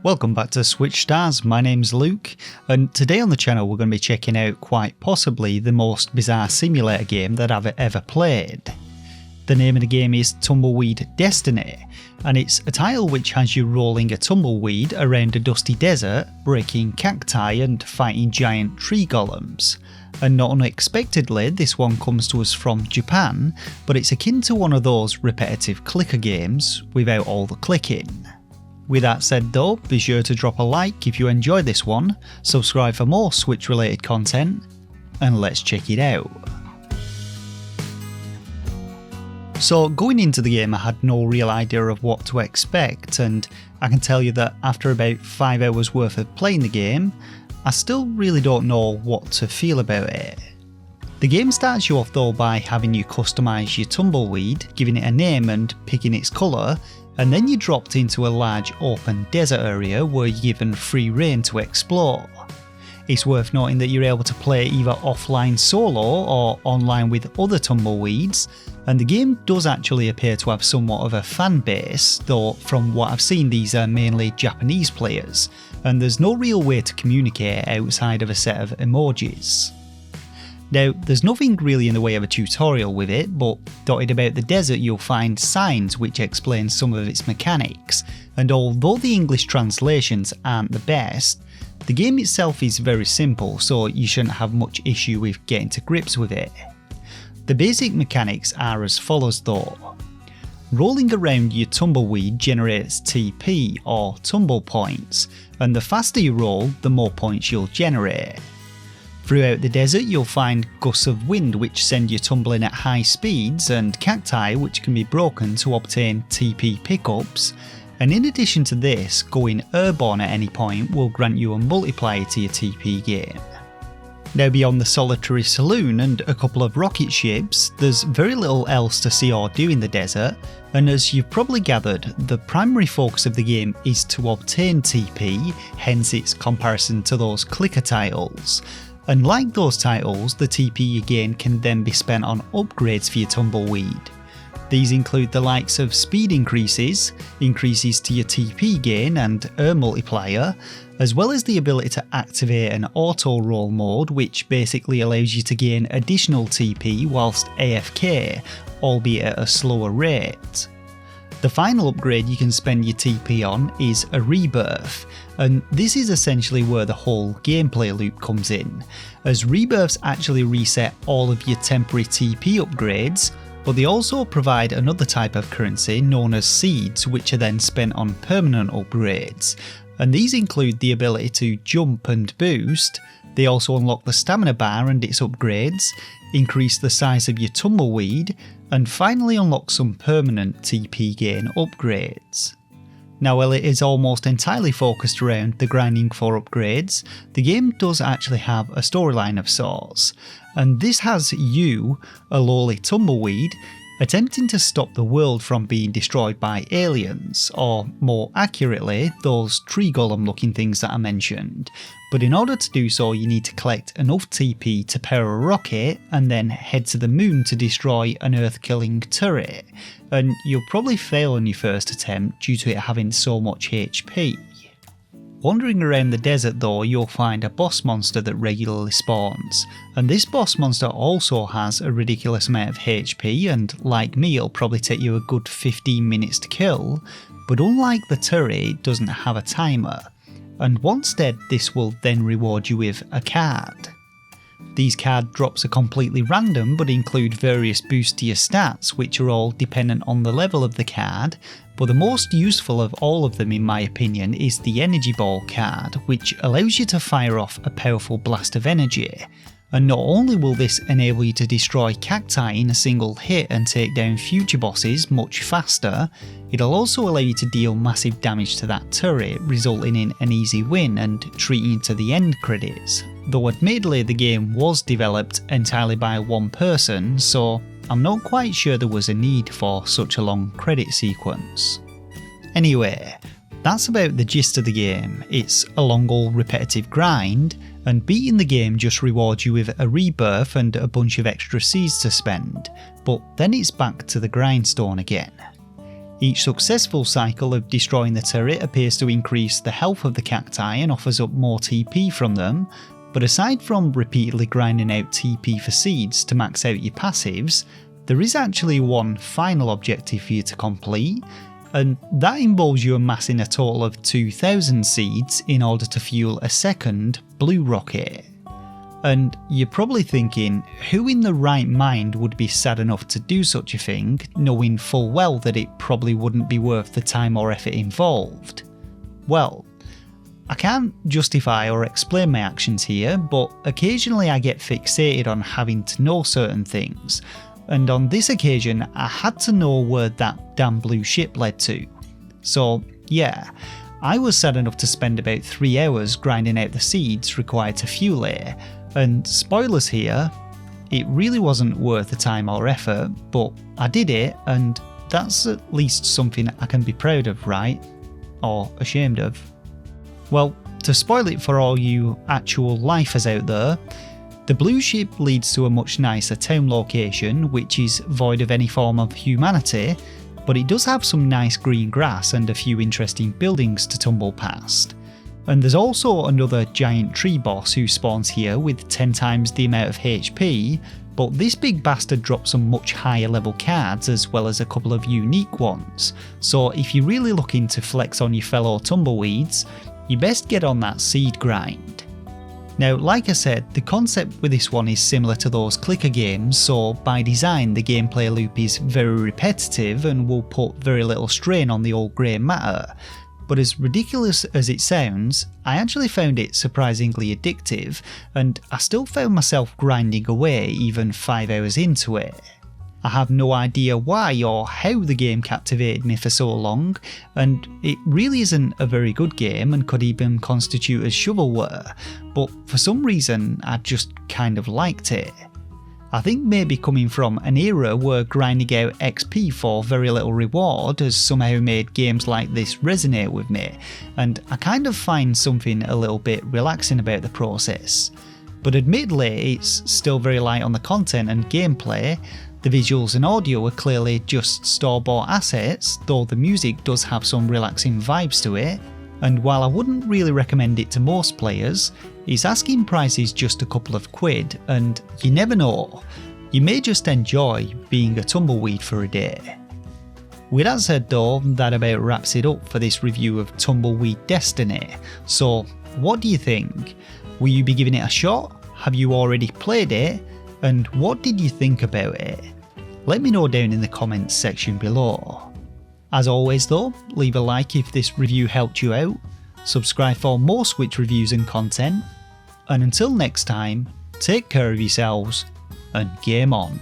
Welcome back to SwitchStars, my name's Luke, and today on the channel we're going to be checking out quite possibly the most bizarre simulator game that I've ever played. The name of the game is Tumbleweed Destiny, and it's a title which has you rolling a tumbleweed around a dusty desert, breaking cacti and fighting giant tree golems. And not unexpectedly, this one comes to us from Japan, but it's akin to one of those repetitive clicker games without all the clicking. With that said though, be sure to drop a like if you enjoyed this one, subscribe for more Switch related content, and let's check it out. So going into the game I had no real idea of what to expect, and I can tell you that after about 5 hours worth of playing the game, I still really don't know what to feel about it. The game starts you off though by having you customise your tumbleweed, giving it a name and picking its colour, and then you're dropped into a large open desert area where you're given free rein to explore. It's worth noting that you're able to play either offline solo or online with other tumbleweeds, and the game does actually appear to have somewhat of a fan base, though from what I've seen these are mainly Japanese players, and there's no real way to communicate outside of a set of emojis. Now, there's nothing really in the way of a tutorial with it, but dotted about the desert you'll find signs which explain some of its mechanics, and although the English translations aren't the best, the game itself is very simple, so you shouldn't have much issue with getting to grips with it. The basic mechanics are as follows though. Rolling around your tumbleweed generates TP or tumble points, and the faster you roll, the more points you'll generate. Throughout the desert you'll find gusts of wind which send you tumbling at high speeds, and cacti which can be broken to obtain TP pickups, and in addition to this, going airborne at any point will grant you a multiplier to your TP gain. Now beyond the solitary saloon and a couple of rocket ships, there's very little else to see or do in the desert, and as you've probably gathered, the primary focus of the game is to obtain TP, hence its comparison to those clicker titles. And like those titles, the TP you gain can then be spent on upgrades for your tumbleweed. These include the likes of speed increases, increases to your TP gain and air multiplier, as well as the ability to activate an auto roll mode which basically allows you to gain additional TP whilst AFK, albeit at a slower rate. The final upgrade you can spend your TP on is a rebirth, and this is essentially where the whole gameplay loop comes in, as rebirths actually reset all of your temporary TP upgrades, but they also provide another type of currency known as seeds which are then spent on permanent upgrades, and these include the ability to jump and boost. They also unlock the stamina bar and its upgrades, increase the size of your tumbleweed, and finally unlock some permanent TP gain upgrades. Now while it is almost entirely focused around the grinding for upgrades, the game does actually have a storyline of sorts, and this has you, a lowly tumbleweed, attempting to stop the world from being destroyed by aliens, or more accurately, those tree golem looking things that I mentioned. But in order to do so you need to collect enough TP to power a rocket and then head to the moon to destroy an earth-killing turret, and you'll probably fail on your first attempt due to it having so much HP. Wandering around the desert though, you'll find a boss monster that regularly spawns, and this boss monster also has a ridiculous amount of HP, and like me it'll probably take you a good 15 minutes to kill, but unlike the turret it doesn't have a timer, and once dead this will then reward you with a card. These card drops are completely random but include various boosts to your stats which are all dependent on the level of the card, but the most useful of all of them in my opinion is the energy ball card, which allows you to fire off a powerful blast of energy. And not only will this enable you to destroy cacti in a single hit and take down future bosses much faster, it'll also allow you to deal massive damage to that turret, resulting in an easy win and treating you to the end credits. Though admittedly the game was developed entirely by one person, so I'm not quite sure there was a need for such a long credit sequence. Anyway, that's about the gist of the game. It's a long old repetitive grind, and beating the game just rewards you with a rebirth and a bunch of extra seeds to spend, but then it's back to the grindstone again. Each successful cycle of destroying the turret appears to increase the health of the cacti and offers up more TP from them, but aside from repeatedly grinding out TP for seeds to max out your passives, there is actually one final objective for you to complete, and that involves you amassing a total of 2,000 seeds in order to fuel a second blue rocket. And you're probably thinking, who in the right mind would be sad enough to do such a thing, knowing full well that it probably wouldn't be worth the time or effort involved? Well, I can't justify or explain my actions here, but occasionally I get fixated on having to know certain things, and on this occasion I had to know where that damn blue ship led to. So yeah, I was sad enough to spend about 3 hours grinding out the seeds required to fuel it, and spoilers here, it really wasn't worth the time or effort, but I did it, and that's at least something I can be proud of, right? Or ashamed of. Well, to spoil it for all you actual lifers out there, the blue ship leads to a much nicer town location which is void of any form of humanity, but it does have some nice green grass and a few interesting buildings to tumble past. And there's also another giant tree boss who spawns here with 10 times the amount of HP, but this big bastard drops some much higher level cards as well as a couple of unique ones, so if you're really looking to flex on your fellow tumbleweeds, you best get on that seed grind. Now, like I said, the concept with this one is similar to those clicker games, so by design the gameplay loop is very repetitive and will put very little strain on the old grey matter. But as ridiculous as it sounds, I actually found it surprisingly addictive, and I still found myself grinding away even 5 hours into it. I have no idea why or how the game captivated me for so long, and it really isn't a very good game and could even constitute as shovelware, but for some reason I just kind of liked it. I think maybe coming from an era where grinding out XP for very little reward has somehow made games like this resonate with me, and I kind of find something a little bit relaxing about the process. But admittedly, it's still very light on the content and gameplay. The visuals and audio are clearly just store-bought assets, though the music does have some relaxing vibes to it. And while I wouldn't really recommend it to most players, its asking price is just a couple of quid, and you never know, you may just enjoy being a tumbleweed for a day. With that said though, that about wraps it up for this review of Tumbleweed Destiny. So what do you think? Will you be giving it a shot? Have you already played it? And what did you think about it? Let me know down in the comments section below. As always though, leave a like if this review helped you out, subscribe for more Switch reviews and content, and until next time, take care of yourselves and game on.